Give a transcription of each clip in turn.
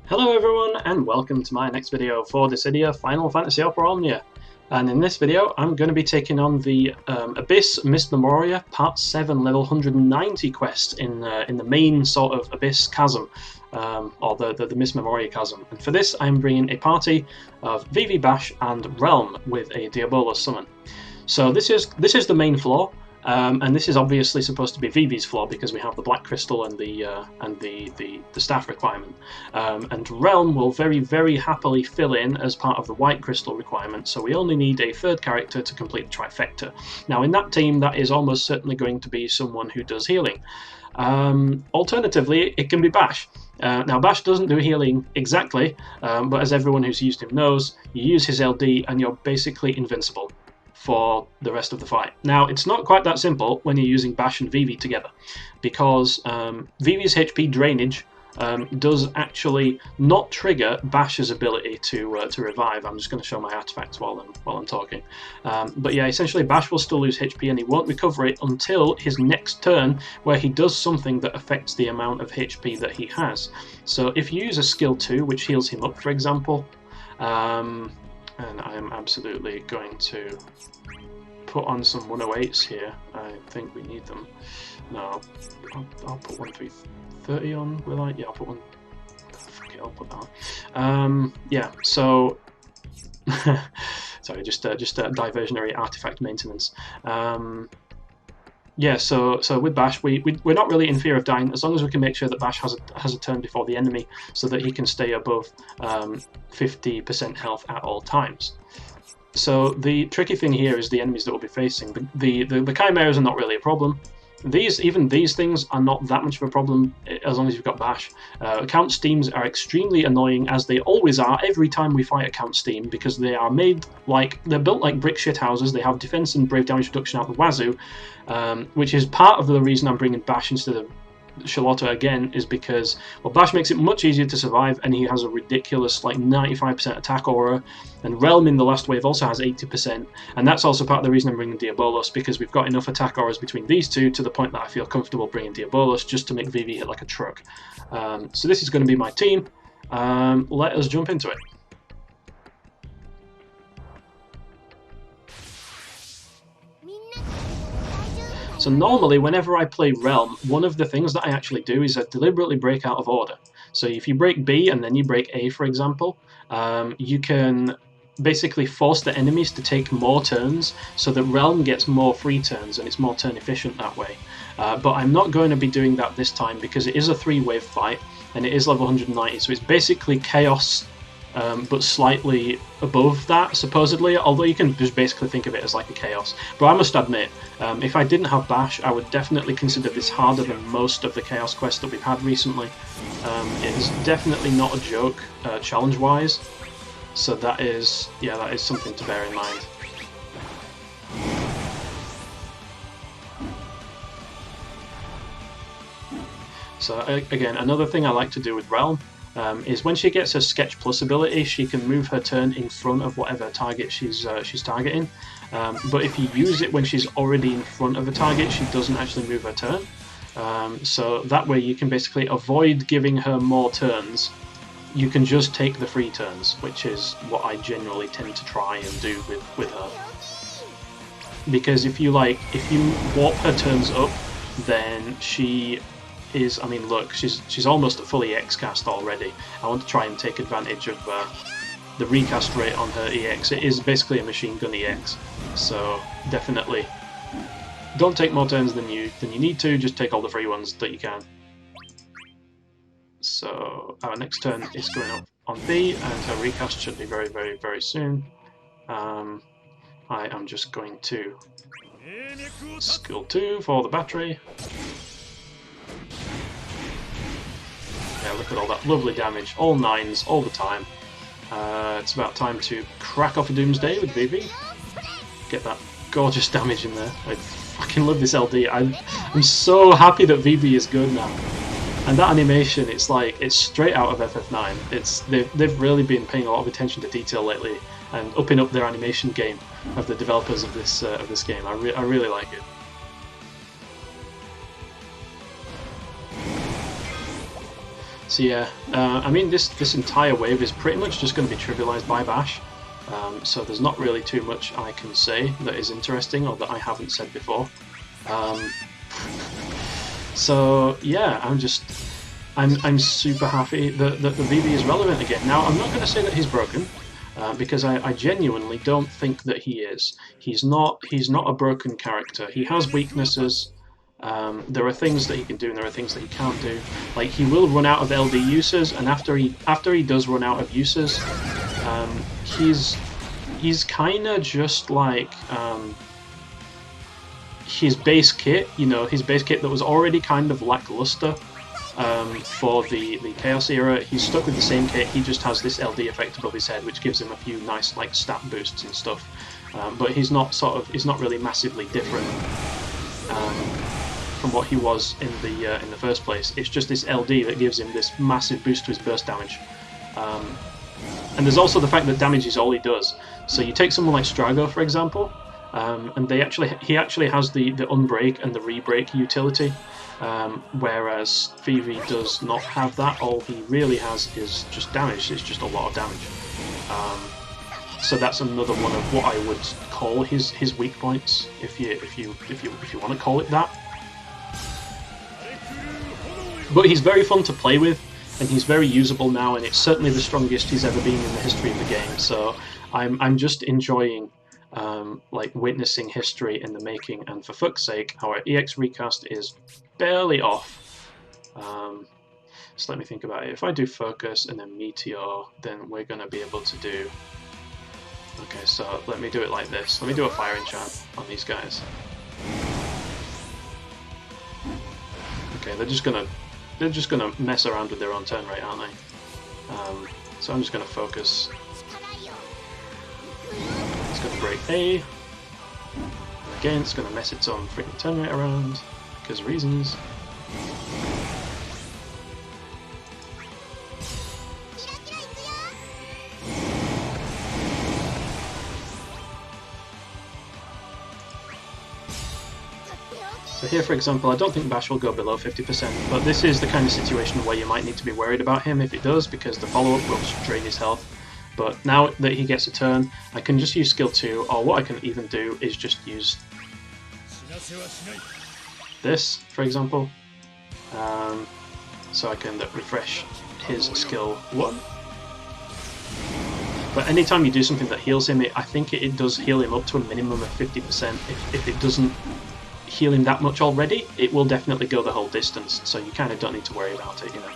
Hello everyone and welcome to my next video for Dissidia Final Fantasy Opera Omnia. And in this video I'm going to be taking on the Abyss Miss Memoria Part 7 level 190 quest in the main sort of Abyss Chasm, or the Miss Memoria Chasm. And for this I'm bringing a party of Vivi, Basch and Relm with a Diabolos summon. So this is the main floor. And this is obviously supposed to be Vivi's floor because we have the black crystal and the staff requirement. And Relm will very happily fill in as part of the white crystal requirement, so we only need a third character to complete the trifecta. Now in that team that is almost certainly going to be someone who does healing. Alternatively, it can be Basch. Now Basch doesn't do healing exactly, but as everyone who's used him knows, you use his LD and you're basically invincible for the rest of the fight. Now, it's not quite that simple when you're using Basch and Vivi together, because Vivi's HP drainage does actually not trigger Bash's ability to revive. I'm just going to show my artifacts while I'm talking. But yeah, essentially Basch will still lose HP and he won't recover it until his next turn, where he does something that affects the amount of HP that he has. So if you use a skill 2, which heals him up, for example, and I am absolutely going to put on some 108s here. I think we need them. No, I'll put 1330 on, will I? Yeah, I'll put one. Fuck it, I'll put that on. Yeah, so. Sorry, just diversionary artifact maintenance. Yeah, so with Basch, we're not really in fear of dying as long as we can make sure that Basch has a turn before the enemy, so that he can stay above 50% health at all times. So the tricky thing here is the enemies that we'll be facing. The chimeras are not really a problem. Even these things are not that much of a problem as long as you've got Basch. Count Steams are extremely annoying, as they always are every time we fight a Count Steam, because they are they're built like brick shit houses. They have defense and brave damage reduction out the wazoo, which is part of the reason I'm bringing Basch instead of Charlotta again, is because, well, Basch makes it much easier to survive, and he has a ridiculous 95% attack aura, and Relm in the last wave also has 80%, and that's also part of the reason I'm bringing Diabolos, because we've got enough attack auras between these two to the point that I feel comfortable bringing Diabolos just to make Vivi hit like a truck. So this is going to be my team. Let us jump into it. So normally, whenever I play Relm, one of the things that I actually do is I deliberately break out of order. So if you break B and then you break A, for example, you can basically force the enemies to take more turns, so that Relm gets more free turns and it's more turn efficient that way. But I'm not going to be doing that this time, because it is a 3-wave fight and it is level 190, so it's basically chaos, but slightly above that, supposedly, although you can just basically think of it as like a chaos. But I must admit, if I didn't have Basch, I would definitely consider this harder than most of the chaos quests that we've had recently. It is definitely not a joke, challenge-wise, so that is something to bear in mind. So again, another thing I like to do with Relm is when she gets her Sketch Plus ability, she can move her turn in front of whatever target she's targeting. But if you use it when she's already in front of a target, she doesn't actually move her turn. So that way you can basically avoid giving her more turns. You can just take the free turns, which is what I generally tend to try and do with her. Because if you warp her turns up, then she is, I mean, look, she's almost fully X-cast already. I want to try and take advantage of the recast rate on her EX. It is basically a machine gun EX, so definitely don't take more turns than you need to. Just take all the free ones that you can. So our next turn is going up on B, and her recast should be very soon. I am just going to skill 2 for the battery. Yeah, look at all that lovely damage, all 9s, all the time. It's about time to crack off a Doomsday with Vivi. Get that gorgeous damage in there. I fucking love this LD. I'm so happy that Vivi is good now. And that animation, it's straight out of FF9. They've really been paying a lot of attention to detail lately, and upping up their animation game of the developers of this game. I really like it. So yeah, I mean this entire wave is pretty much just going to be trivialized by Basch. So there's not really too much I can say that is interesting or that I haven't said before. So yeah, I'm super happy that the Vivi is relevant again. Now I'm not going to say that he's broken, because I genuinely don't think that he is. He's not a broken character. He has weaknesses. There are things that he can do and there are things that he can't do. Like, he will run out of LD uses, and after he does run out of uses, he's kind of just like his base kit, you know, his base kit that was already kind of lackluster for the Chaos era. He's stuck with the same kit, he just has this LD effect above his head, which gives him a few nice like stat boosts and stuff. But he's not really massively different from what he was in the first place. It's just this LD that gives him this massive boost to his burst damage. And there's also the fact that damage is all he does. So you take someone like Strago, for example, and he actually has the unbreak and the rebreak utility, whereas Vivi does not have that. All he really has is just damage. It's just a lot of damage. So that's another one of what I would call his weak points, if you want to call it that. But he's very fun to play with, and he's very usable now, and it's certainly the strongest he's ever been in the history of the game. So I'm just enjoying like witnessing history in the making, and for fuck's sake, our EX recast is barely off. So let me think about it. If I do Focus and then Meteor, then we're going to be able to do... Okay, so let me do it like this. Let me do a Fire Enchant on these guys. Okay, they're just gonna mess around with their own turn rate, aren't they? So I'm just gonna focus. It's gonna break A. And again, it's gonna mess its own freaking turn rate around because reasons. So here, for example, I don't think Basch will go below 50%, but this is the kind of situation where you might need to be worried about him if it does, because the follow-up will just drain his health. But now that he gets a turn, I can just use skill 2, or what I can even do is just use this, for example. So I can refresh his skill 1. But anytime you do something that heals him, I think it does heal him up to a minimum of 50%. If it doesn't heal him that much already, it will definitely go the whole distance, so you kind of don't need to worry about it, you know.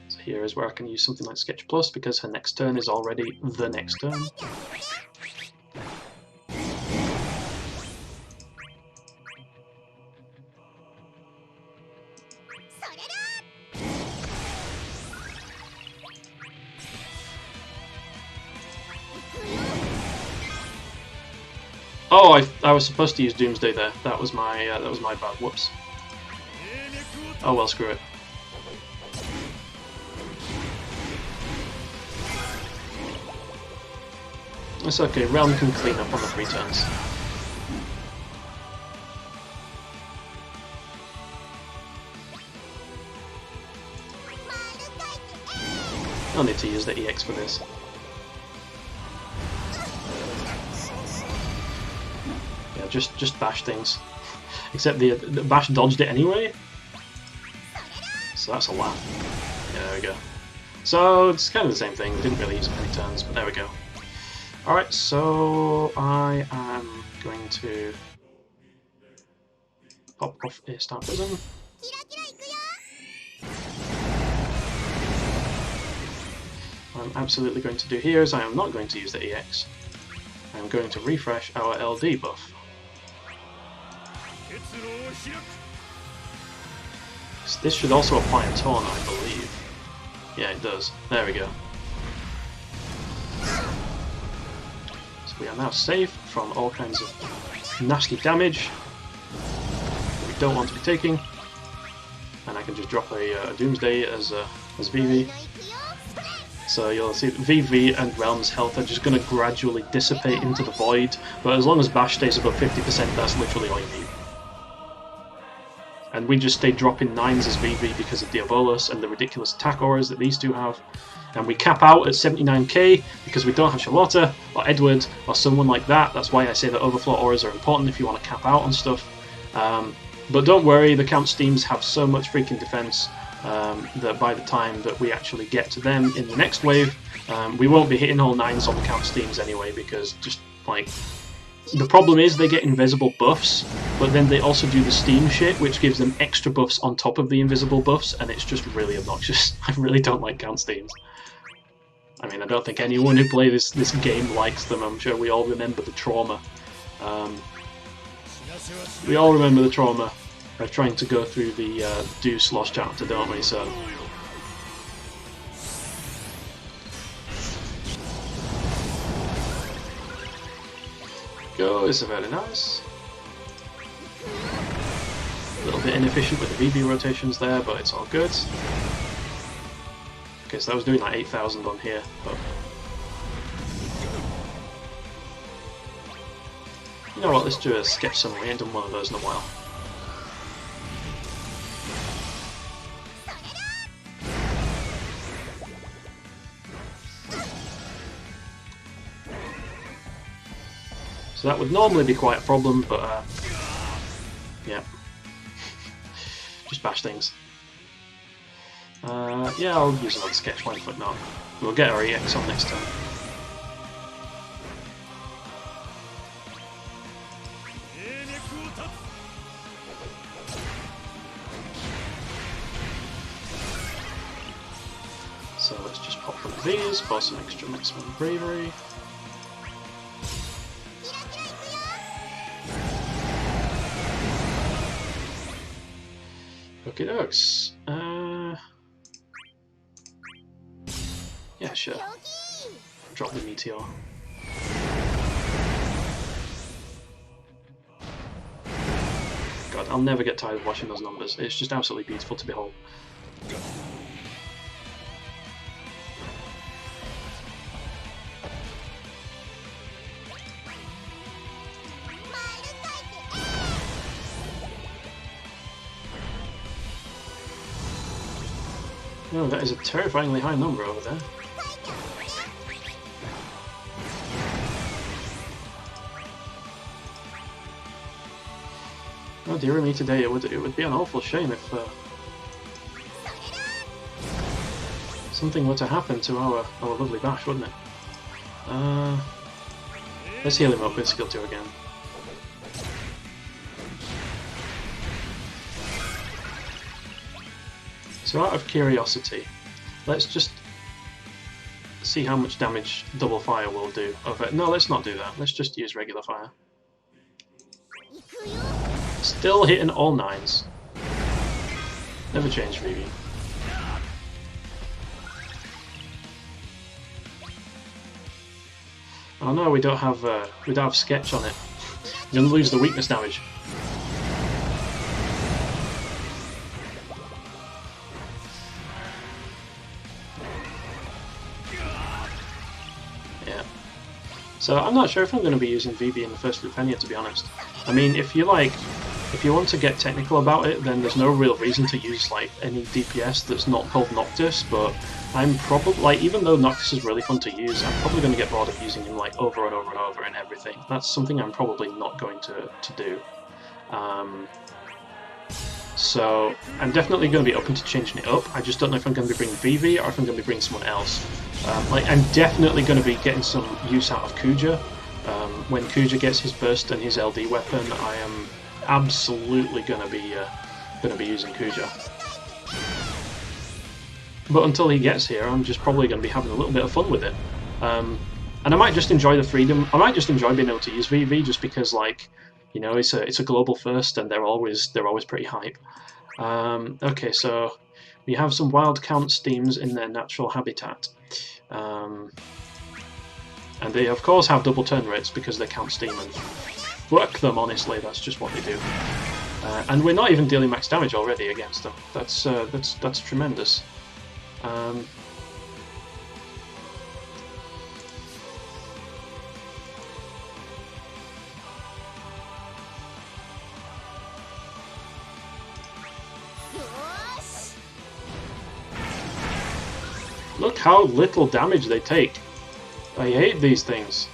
So here is where I can use something like Sketch Plus, because her next turn is already the next turn. Oh, I was supposed to use Doomsday there. That was my bad. Whoops. Oh well, screw it. It's okay. Relm can clean up on the 3 turns. I'll need to use the EX for this. Just bash things. Except the Basch dodged it anyway. So that's a laugh. Yeah, there we go. So it's kind of the same thing. We didn't really use many turns, but there we go. Alright, so I am going to pop off a Star Prism. What I'm absolutely going to do here is I am not going to use the EX. I'm going to refresh our LD buff. This should also apply a taunt, I believe. Yeah, it does. There we go. So we are now safe from all kinds of nasty damage that we don't want to be taking. And I can just drop a Doomsday as Vivi. So you'll see that Vivi and Relm's health are just going to gradually dissipate into the void, but as long as Basch stays above 50%, that's literally all you need. And we just stay dropping 9s as Vivi because of Diabolos and the ridiculous attack auras that these two have. And we cap out at 79k because we don't have Charlotta or Edward or someone like that. That's why I say that overflow auras are important if you want to cap out on stuff. But don't worry, the count steams have so much freaking defense that by the time that we actually get to them in the next wave, we won't be hitting all 9s on the count steams anyway, because just like... The problem is they get invisible buffs, but then they also do the steam shit, which gives them extra buffs on top of the invisible buffs, and it's just really obnoxious. I really don't like count steams. I mean, I don't think anyone who plays this game likes them. I'm sure we all remember the trauma. We all remember the trauma of trying to go through the Deuce Lost chapter, don't we? So. Go is very nice. A little bit inefficient with the VB rotations there, but it's all good. Okay, so that was doing like 8,000 on here, but you know what? Let's do a sketch summary. We ain't done one of those in a while. So that would normally be quite a problem, but yeah, just bash things. Yeah, I'll use another sketch, why the fuck not? We'll get our EX on next time. So let's just pop one of these for some extra maximum bravery. Okay, dokes. Yeah, sure. Drop the meteor. God, I'll never get tired of watching those numbers. It's just absolutely beautiful to behold. No, that is a terrifyingly high number over there. Oh dear me, today it would be an awful shame if something were to happen to our lovely Basch, wouldn't it? Let's heal him up with skill 2 again. So out of curiosity, let's just see how much damage double fire will do. No, let's not do that. Let's just use regular fire. Still hitting all 9s. Never changed, Vivi. Oh no, we don't have sketch on it. You're gonna lose the weakness damage. So I'm not sure if I'm going to be using Vivi in the first Lufenia, to be honest. I mean, if you want to get technical about it, then there's no real reason to use like any DPS that's not called Noctis. But I'm probably like, even though Noctis is really fun to use, I'm probably going to get bored of using him like over and over and over and everything. That's something I'm probably not going to do. So I'm definitely going to be open to changing it up. I just don't know if I'm going to be bringing Vivi or if I'm going to be bringing someone else. I'm definitely going to be getting some use out of Kuja. When Kuja gets his burst and his LD weapon, I am absolutely going to be using Kuja. But until he gets here, I'm just probably going to be having a little bit of fun with it. And I might just enjoy the freedom. I might just enjoy being able to use Vivi just because, like, you know, it's a global first, and they're always pretty hype. Okay, so we have some wild count steams in their natural habitat, and they of course have double turn rates because they count steam, and fuck them, honestly, that's just what they do. And we're not even dealing max damage already against them. That's tremendous. Look how little damage they take. I hate these things.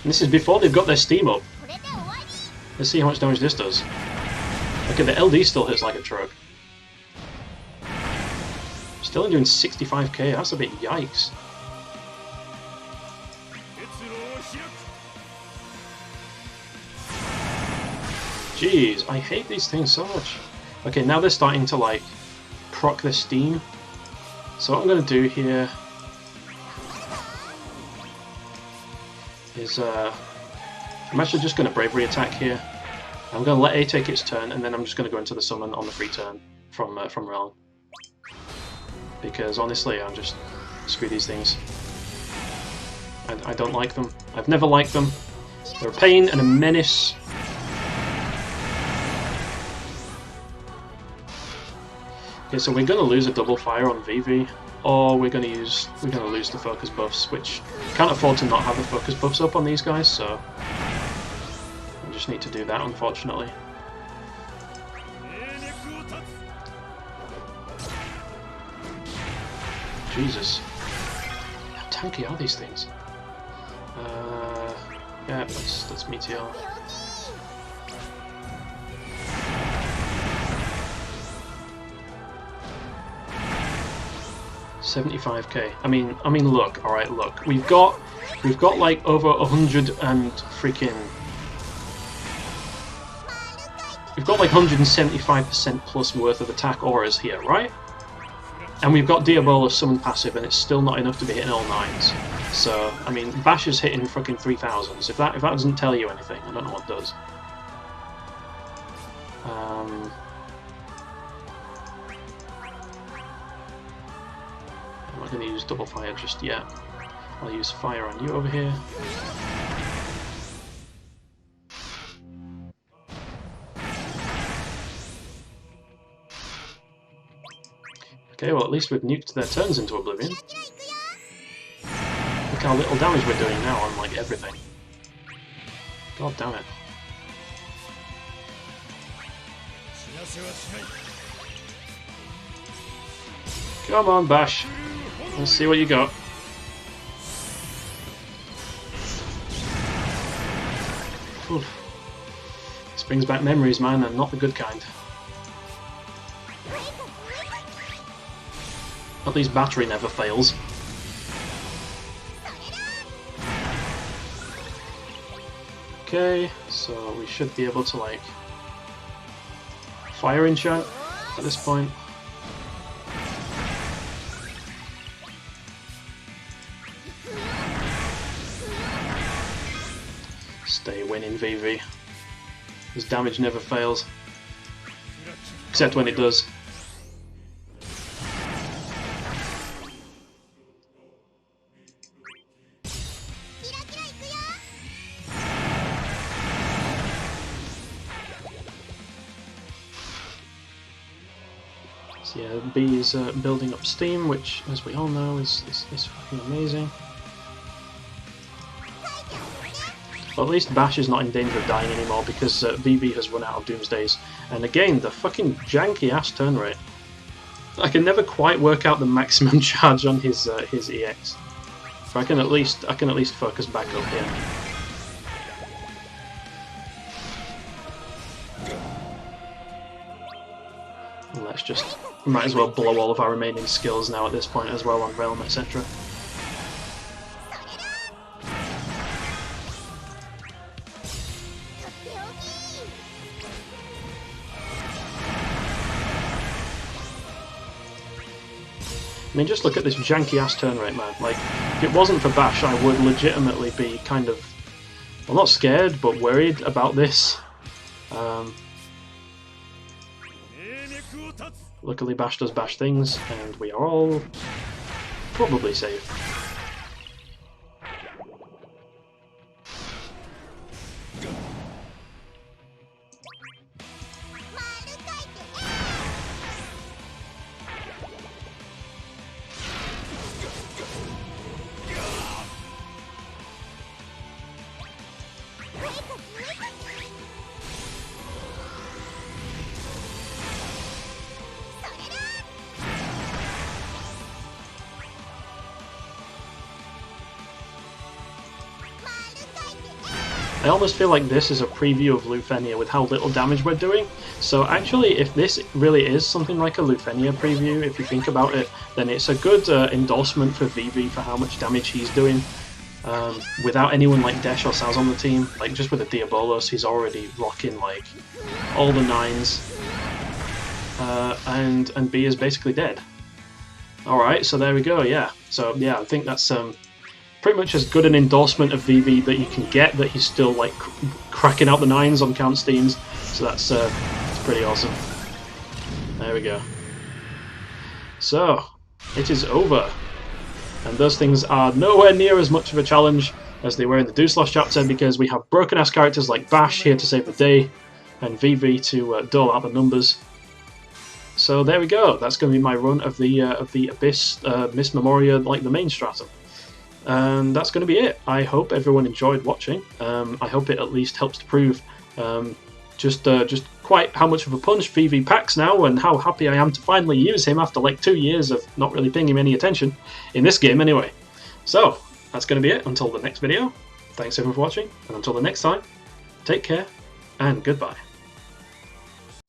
And this is before they've got their steam up. Let's see how much damage this does. Okay, the LD still hits like a truck. Still only doing 65k, that's a bit yikes. Jeez, I hate these things so much. Okay, now they're starting to like proc their steam. So what I'm going to do here is I'm actually just going to bravery attack here. I'm going to let A take its turn, and then I'm just going to go into the summon on the free turn from Relm. Because honestly, I'm just screw these things. I don't like them. I've never liked them. They're a pain and a menace. Okay, so we're going to lose a double fire on Vivi, or we're going to lose the focus buffs, which can't afford to not have the focus buffs up on these guys, so we just need to do that, unfortunately. Jesus, how tanky are these things? Yeah, that's Meteor. 75k. I mean, look. All right, look. We've got like over 100 and freaking. We've got like 175% plus worth of attack auras here, right? And we've got Diabolos summon passive, and it's still not enough to be hitting all 9s. So, I mean, Basch is hitting fucking 3000s. If that doesn't tell you anything, I don't know what does. I'm not going to use double fire just yet. I'll use fire on you over here. Okay, well at least we've nuked their turns into oblivion. Look how little damage we're doing now on like everything. God damn it. Come on, Basch. Let's see what you got. Oof. This brings back memories, man, and not the good kind. At least battery never fails. Okay, so we should be able to like fire enchant at this point. Stay winning, Vivi. His damage never fails. Except when it does. So yeah, B is building up steam, which, as we all know, is fucking amazing. But at least Basch is not in danger of dying anymore because Vivi has run out of Doomsdays. And again, the fucking janky ass turn rate. I can never quite work out the maximum charge on his EX. So I can at least focus back up here. And let's just might as well blow all of our remaining skills now at this point as well on Relm, etc. I mean, just look at this janky-ass turn rate, man. Like, if it wasn't for Basch, I would legitimately be kind of, well, not scared, but worried about this. Luckily, Basch does Basch things, and we are all probably safe. I almost feel like this is a preview of Lufenia with how little damage we're doing. So actually, if this really is something like a Lufenia preview, if you think about it, then it's a good endorsement for Vivi for how much damage he's doing. Without anyone like Desh or Saz on the team, like just with a Diabolos, he's already rocking like all the 9s. And B is basically dead. Alright, so there we go, yeah. So yeah, I think that's pretty much as good an endorsement of Vivi that you can get, that he's still like cracking out the 9s on count steams. So that's pretty awesome. There we go. So, it is over. And those things are nowhere near as much of a challenge as they were in the Duslosh chapter, because we have broken-ass characters like Basch here to save the day, and Vivi to dole out the numbers. So there we go. That's going to be my run of the Abyss Miss Memoria, like the main stratum. And that's going to be it. I hope everyone enjoyed watching. I hope it at least helps to prove just quite how much of a punch Vivi packs now, and how happy I am to finally use him after like 2 years of not really paying him any attention, in this game anyway. So, that's going to be it until the next video. Thanks everyone for watching, and until the next time, take care, and goodbye.